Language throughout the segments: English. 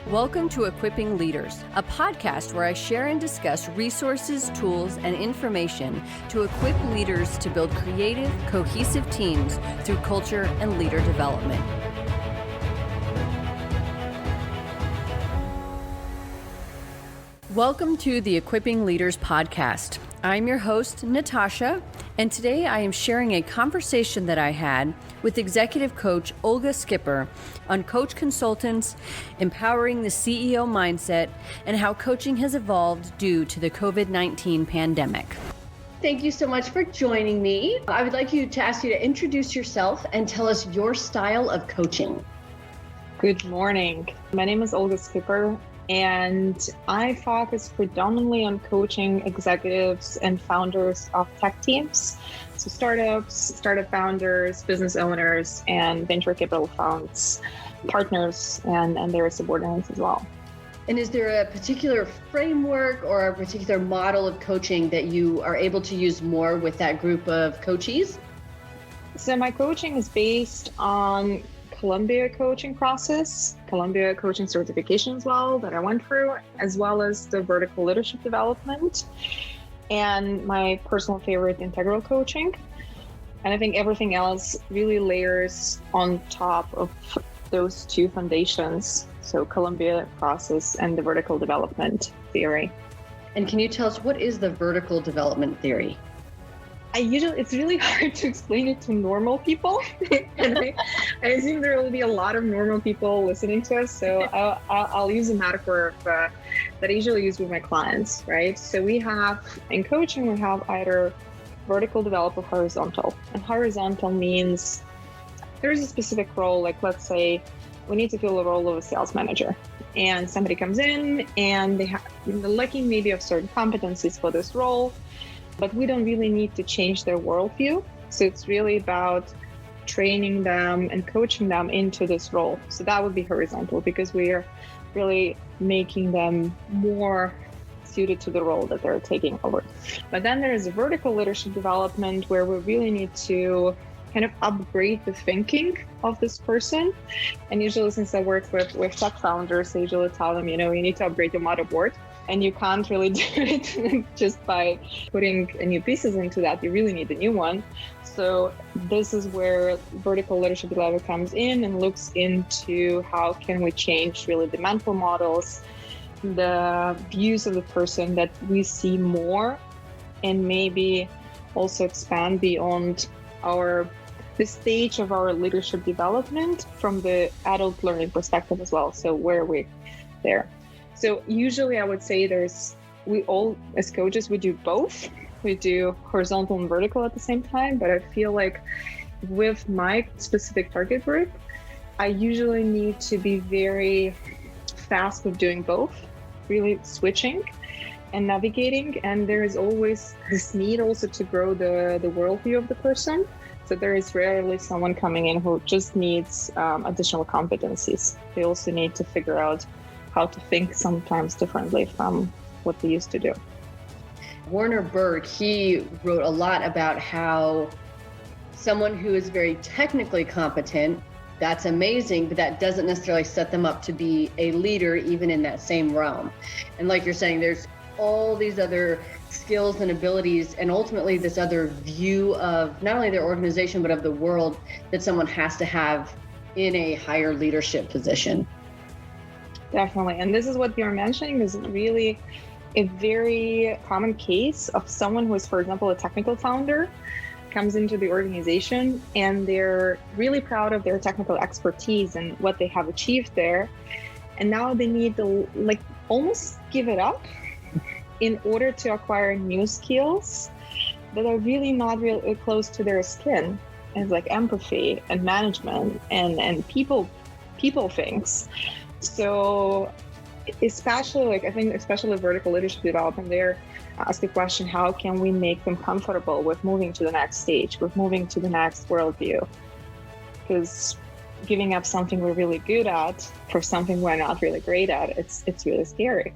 Welcome to Equipping Leaders, a podcast where I share and discuss resources, tools, and information to equip leaders to build creative, cohesive teams through culture and leader development. Welcome to the Equipping Leaders podcast. I'm your host, Natasha, and today I am sharing a conversation that I had with executive coach Olga Skipper on coach consultants, empowering the CEO mindset, and how coaching has evolved due to the COVID-19 pandemic. Thank you so much for joining me. I would like to ask you to introduce yourself and tell us your style of coaching. Good morning. My name is Olga Skipper, and I focus predominantly on coaching executives and founders of tech teams. So startups, startup founders, business owners, and venture capital funds, partners, and their subordinates as well. And is there a particular framework or a particular model of coaching that you are able to use more with that group of coachees? So my coaching is based on Columbia coaching process, Columbia coaching certification as well that I went through, as well as the vertical leadership development and my personal favorite, integral coaching. And I think everything else really layers on top of those two foundations. So Columbia process and the vertical development theory. And can you tell us, what is the vertical development theory? It's really hard to explain it to normal people. And I assume there will be a lot of normal people listening to us. So I'll use a metaphor that I usually use with my clients, right? So in coaching, we have either vertical develop or horizontal. And horizontal means there's a specific role, like let's say we need to fill the role of a sales manager. And somebody comes in and they're lacking maybe of certain competencies for this role, but we don't really need to change their worldview. So it's really about training them and coaching them into this role. So that would be horizontal, because we are really making them more suited to the role that they're taking over. But then there is a vertical leadership development where we really need to kind of upgrade the thinking of this person. And usually, since I work with tech founders, I usually tell them, you need to upgrade your motherboard. And you can't really do it just by putting new pieces into that. You really need a new one. So this is where vertical leadership development comes in and looks into how can we change really the mental models, the views of the person that we see more, and maybe also expand beyond the stage of our leadership development from the adult learning perspective as well. So where are we there? So usually I would say we all, as coaches, we do both. We do horizontal and vertical at the same time, but I feel like with my specific target group, I usually need to be very fast with doing both, really switching and navigating. And there is always this need also to grow the worldview of the person. So there is rarely someone coming in who just needs additional competencies. They also need to figure out how to think sometimes differently from what they used to do. Werner Berg, he wrote a lot about how someone who is very technically competent, that's amazing, but that doesn't necessarily set them up to be a leader even in that same realm. And like you're saying, there's all these other skills and abilities, and ultimately this other view of not only their organization, but of the world that someone has to have in a higher leadership position. Definitely. And this is what you're mentioning is really a very common case of someone who is, for example, a technical founder, comes into the organization and they're really proud of their technical expertise and what they have achieved there. And now they need to almost give it up in order to acquire new skills that are really not really close to their skin. It's like empathy and management and people things. So especially vertical leadership development, they're ask the question, how can we make them comfortable with moving to the next stage, with moving to the next worldview? Because giving up something we're really good at for something we're not really great at, it's really scary.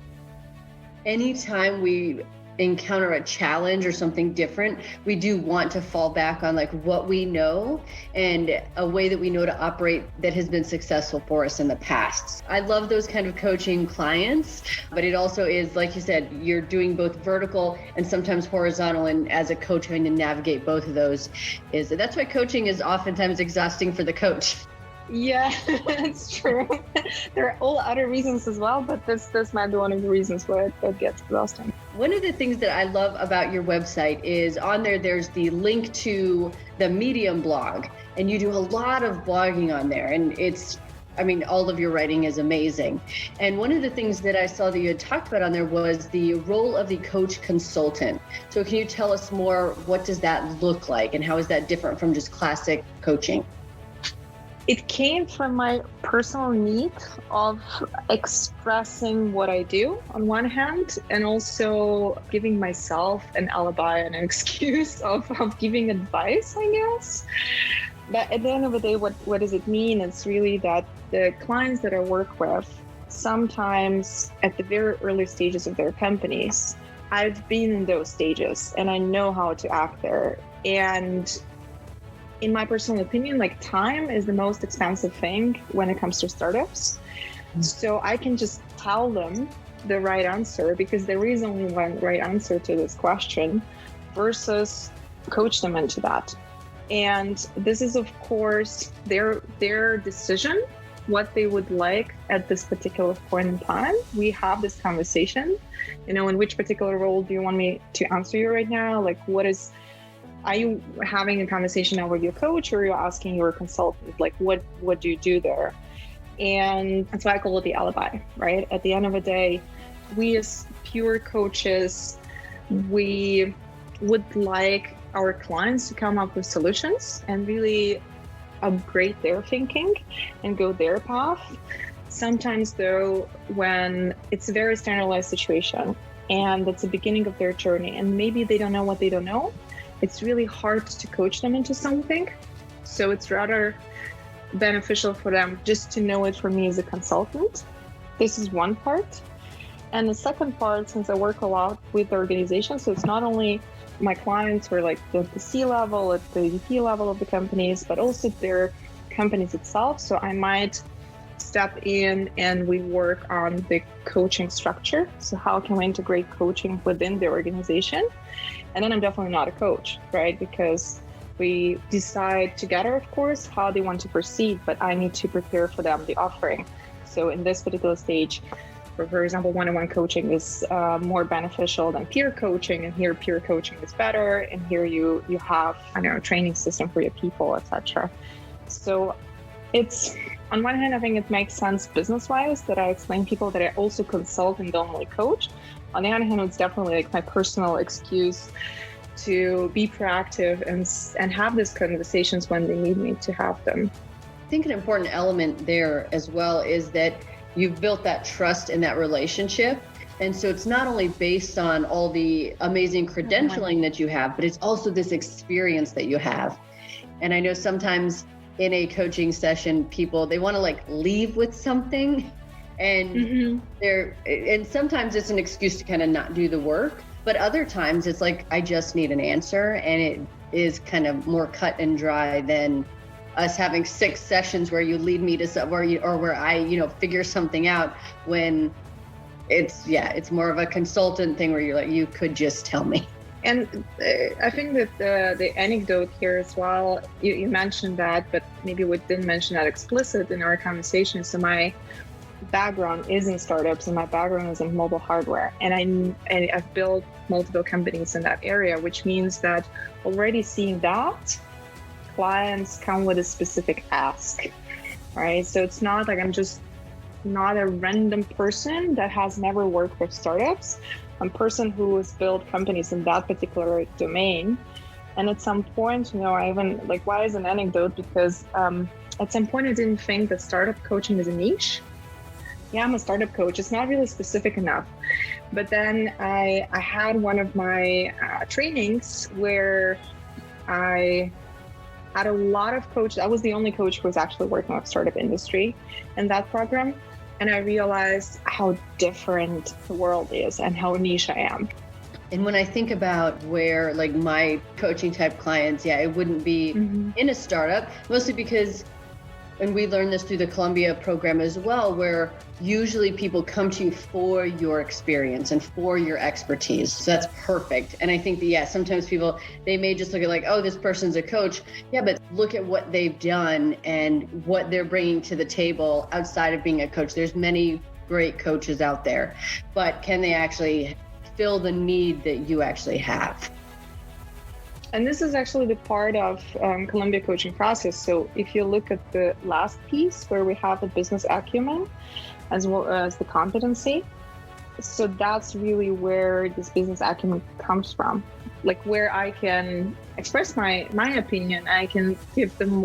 Anytime we encounter a challenge or something different, we do want to fall back on like what we know and a way that we know to operate that has been successful for us in the past. I love those kind of coaching clients, but it also is, like you said, you're doing both vertical and sometimes horizontal, and as a coach having to navigate both of those that's why coaching is oftentimes exhausting for the coach. Yeah, it's true. There are all other reasons as well, but this might be one of the reasons why it gets exhausting. One of the things that I love about your website is on there's the link to the Medium blog, and you do a lot of blogging on there, and all of your writing is amazing. And one of the things that I saw that you had talked about on there was the role of the coach consultant. So can you tell us more, what does that look like and how is that different from just classic coaching? It came from my personal need of expressing what I do on one hand, and also giving myself an alibi and an excuse of giving advice, I guess. But at the end of the day, what does it mean? It's really that the clients that I work with, sometimes at the very early stages of their companies, I've been in those stages and I know how to act there. And in my personal opinion, like, time is the most expensive thing when it comes to startups. So I can just tell them the right answer, because there is only one right answer to this question, versus coach them into that. And this is, of course, their decision, what they would like at this particular point in time. We have this conversation, in which particular role do you want me to answer you right now? Like, are you having a conversation now with your coach, or are you asking your consultant? Like, what do you do there? And that's why I call it the alibi, right? At the end of the day, we as pure coaches, we would like our clients to come up with solutions and really upgrade their thinking and go their path. Sometimes though, when it's a very standardized situation and it's the beginning of their journey and maybe they don't know what they don't know, it's really hard to coach them into something. So it's rather beneficial for them just to know it from me as a consultant. This is one part. And the second part, since I work a lot with organizations, so it's not only my clients who are like the C-level, at the VP level of the companies, but also their companies itself. So I might step in and we work on the coaching structure. So how can we integrate coaching within the organization? And then I'm definitely not a coach, right? Because we decide together, of course, how they want to proceed, but I need to prepare for them the offering. So in this particular stage, for example, one-on-one coaching is more beneficial than peer coaching, and here peer coaching is better, and here you have a training system for your people, etc. So it's, on one hand, I think it makes sense business-wise that I explain people that I also consult and don't only coach. On the other hand, it's definitely like my personal excuse to be proactive and have these conversations when they need me to have them. I think an important element there as well is that you've built that trust in that relationship. And so it's not only based on all the amazing credentialing that you have, but it's also this experience that you have. And I know sometimes in a coaching session, people, they want to like leave with something, and and sometimes it's an excuse to kind of not do the work. But other times it's like, I just need an answer, and it is kind of more cut and dry than us having 6 sessions where you lead me to somewhere, or where I, figure something out, when it's more of a consultant thing where you're like, you could just tell me. And I think that the anecdote here as well, you mentioned that, but maybe we didn't mention that explicit in our conversation. So my background is in startups, and my background is in mobile hardware, and I've built multiple companies in that area, which means that already seeing that, clients come with a specific ask, right? So it's not like I'm just not a random person that has never worked with startups. I'm a person who has built companies in that particular domain. And at some point, I even, like, why is an anecdote? Because at some point I didn't think that startup coaching is a niche. Yeah, I'm a startup coach. It's not really specific enough. But then I had one of my trainings where I had a lot of coaches. I was the only coach who was actually working with startup industry in that program. And I realized how different the world is and how niche I am. And when I think about where like my coaching type clients, it wouldn't be in a startup, mostly because, and we learned this through the Columbia program as well, where usually people come to you for your experience and for your expertise. So that's perfect. And I think that, sometimes people, they may just look at like, oh, this person's a coach. Yeah, but look at what they've done and what they're bringing to the table outside of being a coach. There's many great coaches out there, but can they actually fill the need that you actually have? And this is actually the part of Columbia coaching process. So if you look at the last piece where we have the business acumen as well as the competency, so that's really where this business acumen comes from. Like where I can express my opinion, I can give them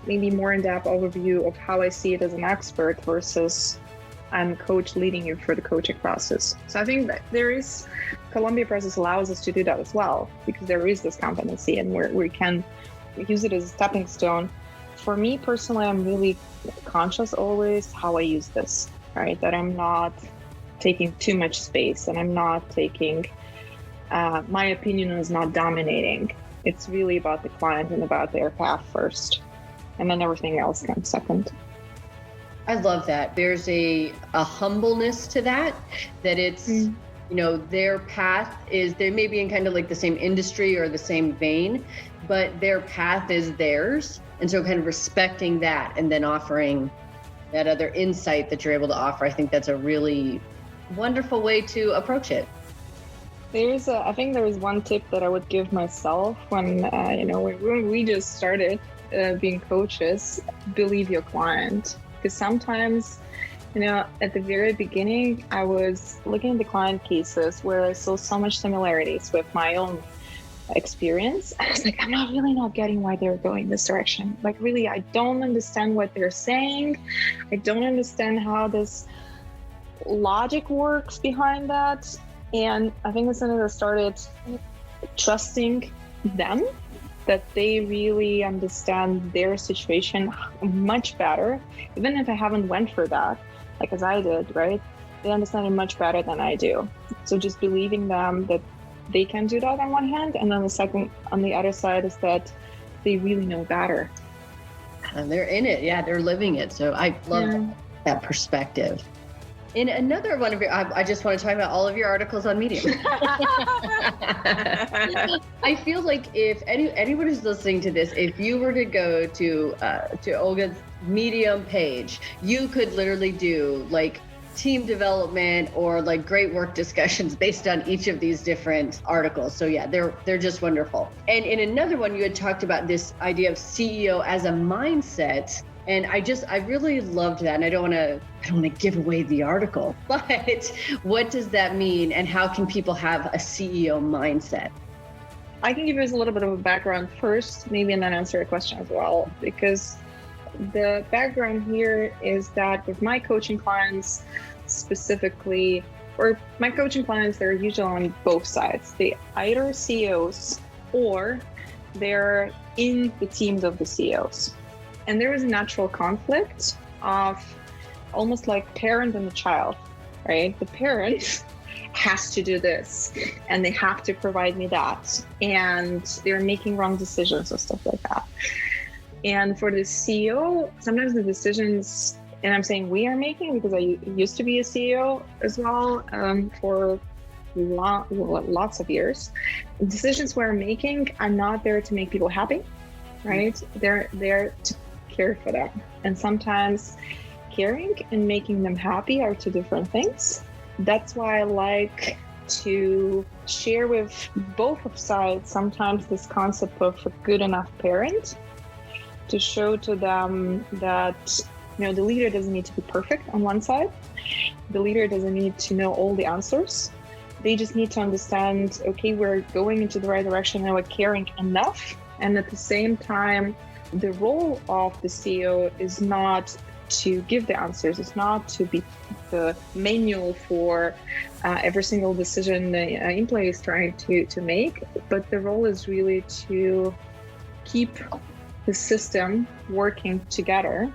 maybe more in-depth overview of how I see it as an expert versus I'm a coach leading you through the coaching process. So I think that Columbia process allows us to do that as well, because there is this competency and we can use it as a stepping stone. For me personally, I'm really conscious always how I use this, right? That I'm not taking too much space and I'm not taking, my opinion is not dominating. It's really about the client and about their path first. And then everything else comes second. I love that. There's a humbleness to that it's, their path is, they may be in kind of like the same industry or the same vein, but their path is theirs. And so kind of respecting that and then offering that other insight that you're able to offer. I think that's a really wonderful way to approach it. I think there is one tip that I would give myself when we just started being coaches: believe your client. Because sometimes, at the very beginning, I was looking at the client cases where I saw so much similarities with my own experience. I was like, I'm really not getting why they're going this direction. Like, really, I don't understand what they're saying. I don't understand how this logic works behind that. And I think as soon as I started trusting them, that they really understand their situation much better, even if I haven't went for that, like as I did, right? They understand it much better than I do. So just believing them that they can do that on one hand, and then the second, on the other side, is that they really know better. And they're in it. Yeah, they're living it. So I love that perspective. In another one of your, I just want to talk about all of your articles on Medium. I feel like if anyone who's listening to this, if you were to go to Olga's Medium page, you could literally do like team development or like great work discussions based on each of these different articles. So yeah, they're just wonderful. And in another one, you had talked about this idea of CEO as a mindset. And I really loved that. And I don't want to give away the article, but what does that mean? And how can people have a CEO mindset? I can give you a little bit of a background first, maybe, and then answer your question as well, because the background here is that with my coaching clients specifically, or my coaching clients, they're usually on both sides. They either CEOs or they're in the teams of the CEOs. And there is a natural conflict of almost like parent and the child, right? The parent has to do this and they have to provide me that. And they're making wrong decisions and stuff like that. And for the CEO, sometimes the decisions, and I'm saying we are making because I used to be a CEO as well for lots of years. The decisions we're making are not there to make people happy, right? They're there to care for them. And sometimes caring and making them happy are two different things. That's why I like to share with both sides sometimes this concept of a good enough parent, to show to them that the leader doesn't need to be perfect on one side. The leader doesn't need to know all the answers. They just need to understand, okay, we're going into the right direction and we're caring enough. And at the same time, the role of the CEO is not to give the answers. It's not to be the manual for every single decision the employee is trying to make, but the role is really to keep the system working together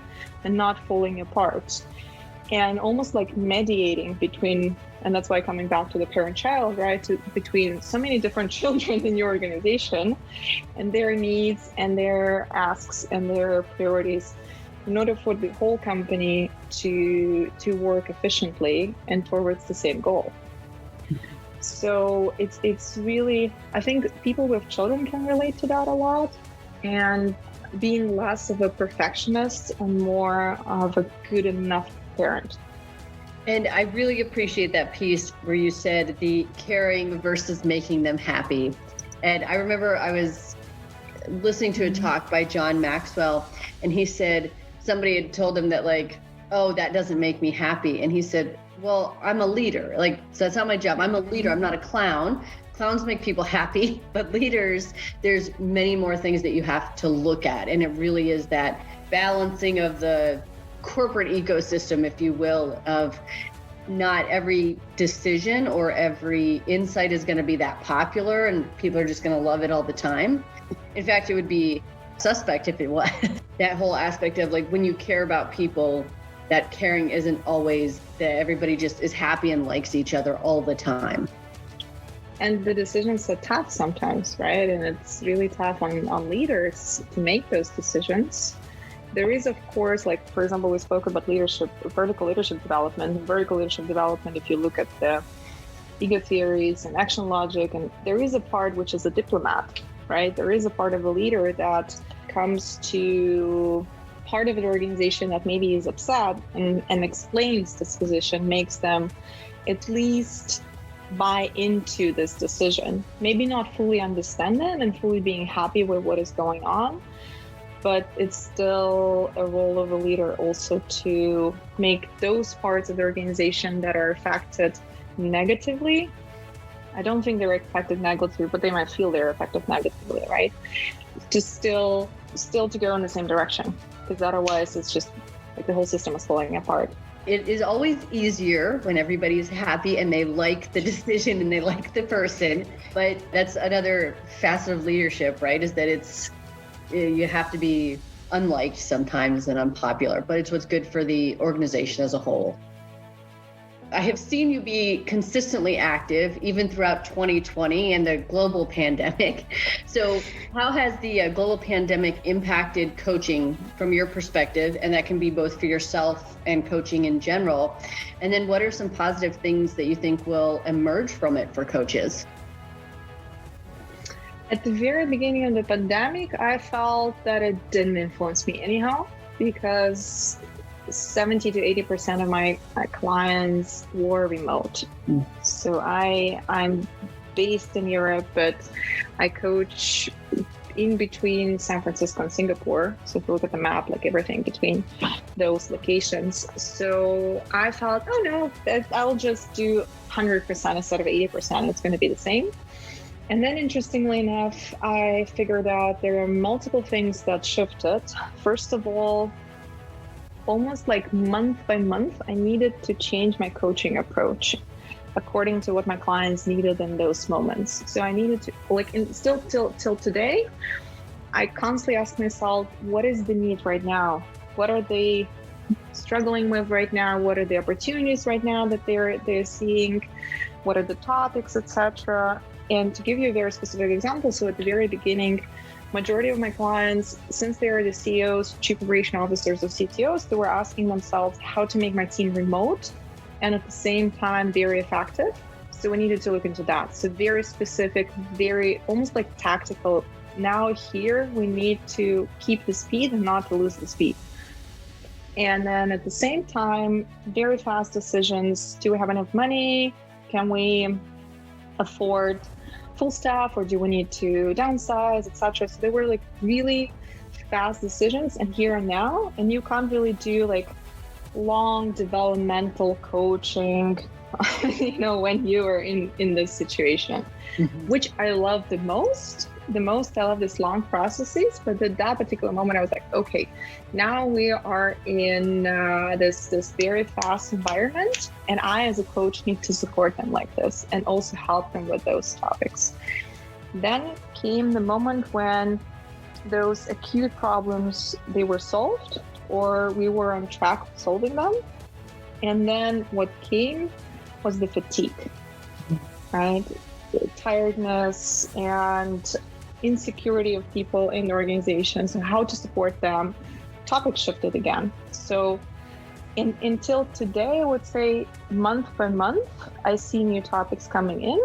and not falling apart. and almost like mediating between, and that's why coming back to the parent-child, right, between so many different children in your organization and their needs and their asks and their priorities in order for the whole company to work efficiently and towards the same goal. So it's really, I think people with children can relate to that a lot, and being less of a perfectionist and more of a good enough parent. And I really appreciate that piece where you said the caring versus making them happy. And I remember I was listening to a talk by John Maxwell, and he said somebody had told him that, like, oh, that doesn't make me happy. And he said, well, I'm a leader. Like, so that's not my job. I'm a leader. I'm not a clown. Clowns make people happy, but leaders, there's many more things that you have to look at. And it really is that balancing of the corporate ecosystem, if you will, of not every decision or every insight is going to be that popular and people are just going to love it all the time. In fact, it would be suspect if it was. That whole aspect of, like, when you care about people, that caring isn't always that everybody just is happy and likes each other all the time. And the decisions are tough sometimes, right? And it's really tough on leaders to make those decisions. There is, of course, like, for example, we spoke about leadership, vertical leadership development. Vertical leadership development, if you look at the ego theories and action logic, and there is a part which is a diplomat, right? There is a part of a leader that comes to part of an organization that maybe is upset and explains this position, makes them at least buy into this decision. Maybe not fully understand it and fully being happy with what is going on, but it's still a role of a leader also to make those parts of the organization that are affected negatively. I don't think they're affected negatively, but they might feel they're affected negatively, right? To still to go in the same direction, because otherwise it's just like the whole system is falling apart. It is always easier when everybody's happy and they like the decision and they like the person. But that's another facet of leadership, right? Is that you have to be unliked sometimes and unpopular, but it's what's good for the organization as a whole. I have seen you be consistently active even throughout 2020 and the global pandemic. So how has the global pandemic impacted coaching from your perspective? And that can be both for yourself and coaching in general. And then what are some positive things that you think will emerge from it for coaches? At the very beginning of the pandemic, I felt that it didn't influence me anyhow, because 70 to 80% of my clients were remote. So I'm based in Europe, but I coach in between San Francisco and Singapore. So if you look at the map, like everything between those locations. So I felt, oh no, I'll just do 100% instead of 80%. It's going to be the same. And then interestingly enough, I figured out there are multiple things that shifted. First of all, almost like month by month, I needed to change my coaching approach according to what my clients needed in those moments. So I needed to, like, still till today, I constantly ask myself, what is the need right now? What are they struggling with right now? What are the opportunities right now that they're seeing? What are the topics, etc.? And to give you a very specific example, so at the very beginning, majority of my clients, since they are the CEOs, chief operation officers, or CTOs, they were asking themselves how to make my team remote and at the same time very effective. So we needed to look into that. So very specific, very almost like tactical. Now here we need to keep the speed and not to lose the speed. And then at the same time, very fast decisions. Do we have enough money? Can we afford full staff, or do we need to downsize, etc.? So they were like really fast decisions and here and now, and you can't really do like long developmental coaching when you are in this situation. Which I love the most I love these long processes, but at that particular moment I was like, okay, now we are in this very fast environment, and I as a coach need to support them like this and also help them with those topics. Then came the moment when those acute problems, they were solved, or we were on track of solving them. And then what came was the fatigue, right? The tiredness and insecurity of people in the organizations and how to support them. Topic shifted again. So until today, I would say month by month, I see new topics coming in.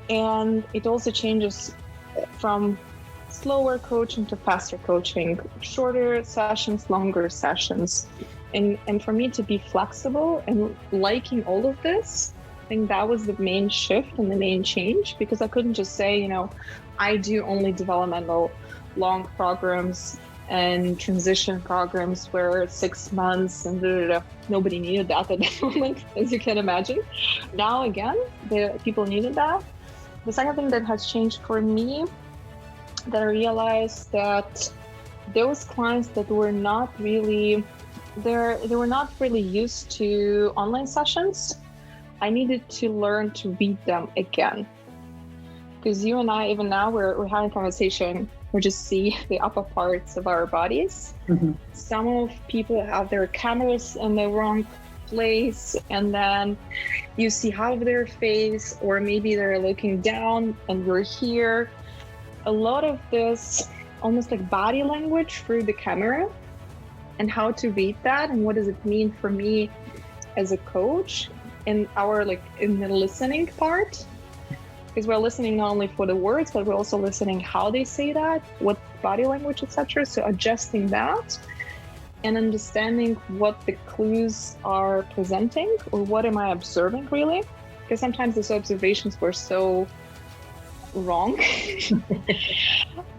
And it also changes from slower coaching to faster coaching, shorter sessions, longer sessions. And for me to be flexible and liking all of this, I think that was the main shift and the main change, because I couldn't just say, I do only developmental long programs and transition programs where 6 months and nobody needed that at that moment, as you can imagine. Now again, the people needed that. The second thing that has changed for me, that I realized that those clients that were not really, they were not really used to online sessions, I needed to learn to read them again. Because you and I, even now, we're having a conversation, we just see the upper parts of our bodies. Mm-hmm. Some of people have their cameras in the wrong place, and then you see half of their face, or maybe they're looking down and you're here. A lot of this almost like body language through the camera, and how to read that, and what does it mean for me as a coach in the listening part. Because we're listening not only for the words, but we're also listening how they say that, what body language, etc. So adjusting that and understanding what the clues are presenting, or what am I observing really? Because sometimes those observations were so wrong.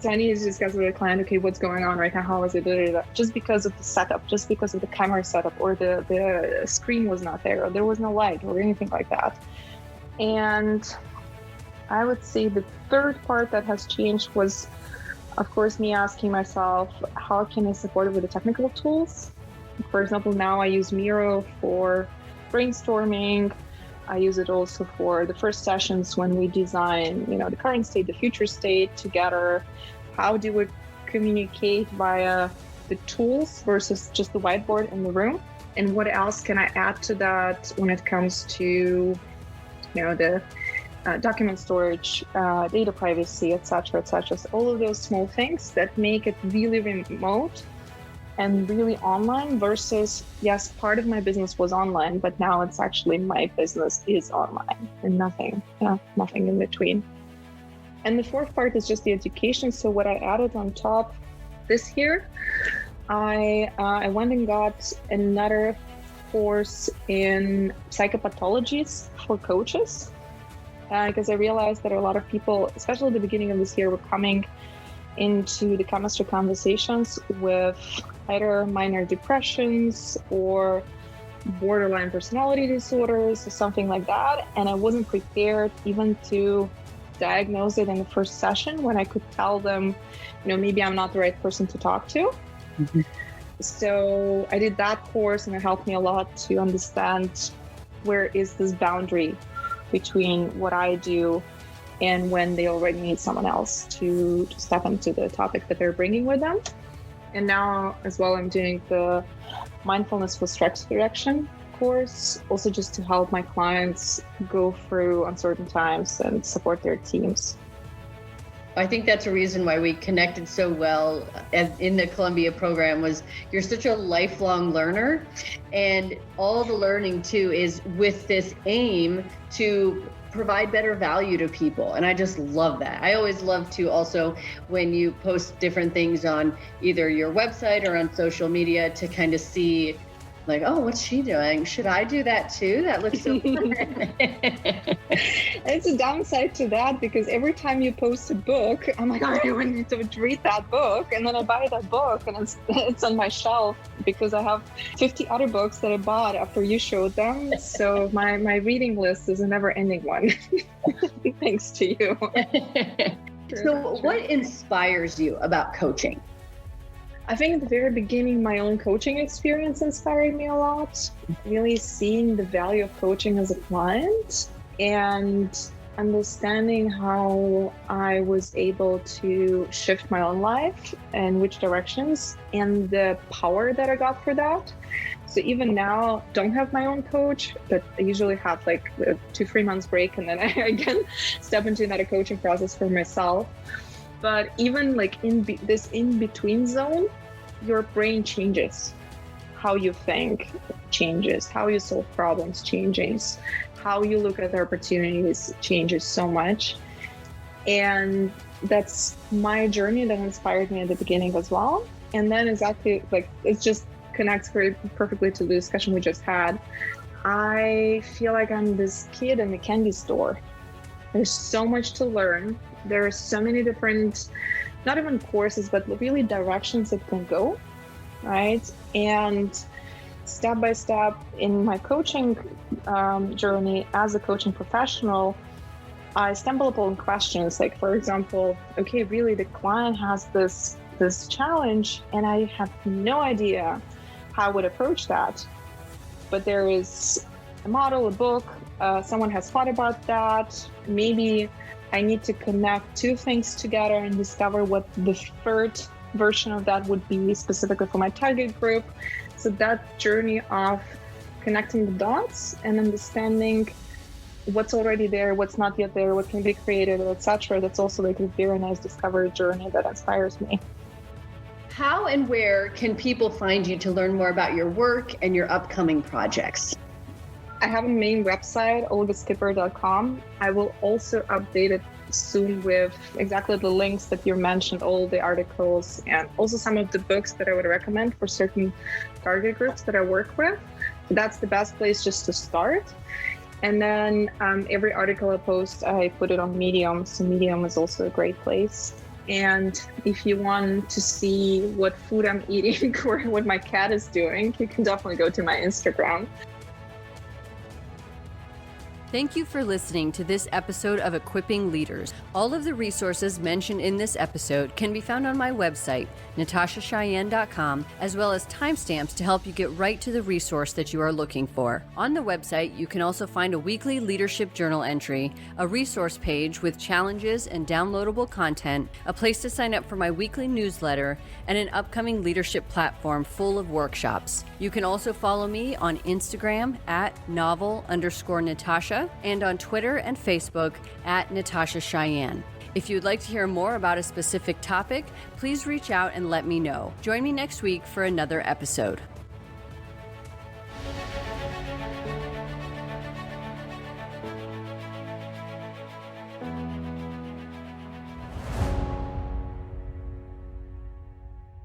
So I need to discuss with the client, okay, what's going on right now? How is it? Just because of the setup, just because of the camera setup, or the screen was not there, or there was no light, or anything like that. And I would say the third part that has changed was, of course, me asking myself, how can I support it with the technical tools? For example, now I use Miro for brainstorming. I use it also for the first sessions when we design, the current state, the future state together. How do we communicate via the tools versus just the whiteboard in the room? And what else can I add to that when it comes to, the document storage, data privacy, etc., etc. So all of those small things that make it really remote and really online versus, yes, part of my business was online, but now it's actually my business is online and nothing in between. And the fourth part is just the education. So what I added on top this year, I went and got another course in psychopathologies for coaches. Because I realized that a lot of people, especially at the beginning of this year, were coming into the chemistry conversations with either minor depressions or borderline personality disorders or something like that. And I wasn't prepared even to diagnose it in the first session, when I could tell them, maybe I'm not the right person to talk to. Mm-hmm. So I did that course, and it helped me a lot to understand where is this boundary between what I do and when they already need someone else to step into the topic that they're bringing with them. And now as well, I'm doing the mindfulness for stress reduction course, also just to help my clients go through uncertain times and support their teams. I think that's a reason why we connected so well in the Columbia program. Was you're such a lifelong learner, and all the learning too is with this aim to provide better value to people. And I just love that. I always love to also, when you post different things on either your website or on social media, to kind of see like, oh, what's she doing? Should I do that too? That looks so fun. It's a downside to that, because every time you post a book, I'm like, I really need to read that book. And then I buy that book and it's on my shelf, because I have 50 other books that I bought after you showed them. So my reading list is a never ending one. Thanks to you. So what inspires you about coaching? I think at the very beginning, my own coaching experience inspired me a lot. Really seeing the value of coaching as a client and understanding how I was able to shift my own life and which directions, and the power that I got for that. So even now, don't have my own coach, but I usually have like a 2-3 months break, and then I again step into another coaching process for myself. But even like in this in-between zone, your brain changes. How you think changes, how you solve problems changes, how you look at opportunities changes so much. And that's my journey that inspired me at the beginning as well. And then exactly like it just connects very perfectly to the discussion we just had. I feel like I'm this kid in the candy store. There's so much to learn. There are so many different, not even courses, but really directions it can go, right? And step by step in my coaching journey as a coaching professional, I stumble upon questions like, for example, okay, really the client has this challenge and I have no idea how I would approach that. But there is a model, a book, someone has thought about that. Maybe I need to connect two things together and discover what the third version of that would be specifically for my target group. So that journey of connecting the dots and understanding what's already there, what's not yet there, what can be created, etc. That's also like a very nice discovery journey that inspires me. How and where can people find you to learn more about your work and your upcoming projects? I have a main website, olgaskipper.com. I will also update it soon with exactly the links that you mentioned, all the articles, and also some of the books that I would recommend for certain target groups that I work with. That's the best place just to start. And then every article I post, I put it on Medium. So Medium is also a great place. And if you want to see what food I'm eating or what my cat is doing, you can definitely go to my Instagram. Thank you for listening to this episode of Equipping Leaders. All of the resources mentioned in this episode can be found on my website, natashacheyenne.com, as well as timestamps to help you get right to the resource that you are looking for. On the website, you can also find a weekly leadership journal entry, a resource page with challenges and downloadable content, a place to sign up for my weekly newsletter, and an upcoming leadership platform full of workshops. You can also follow me on Instagram at novel_Natasha and on Twitter and Facebook at Natasha Cheyenne. If you'd like to hear more about a specific topic, please reach out and let me know. Join me next week for another episode.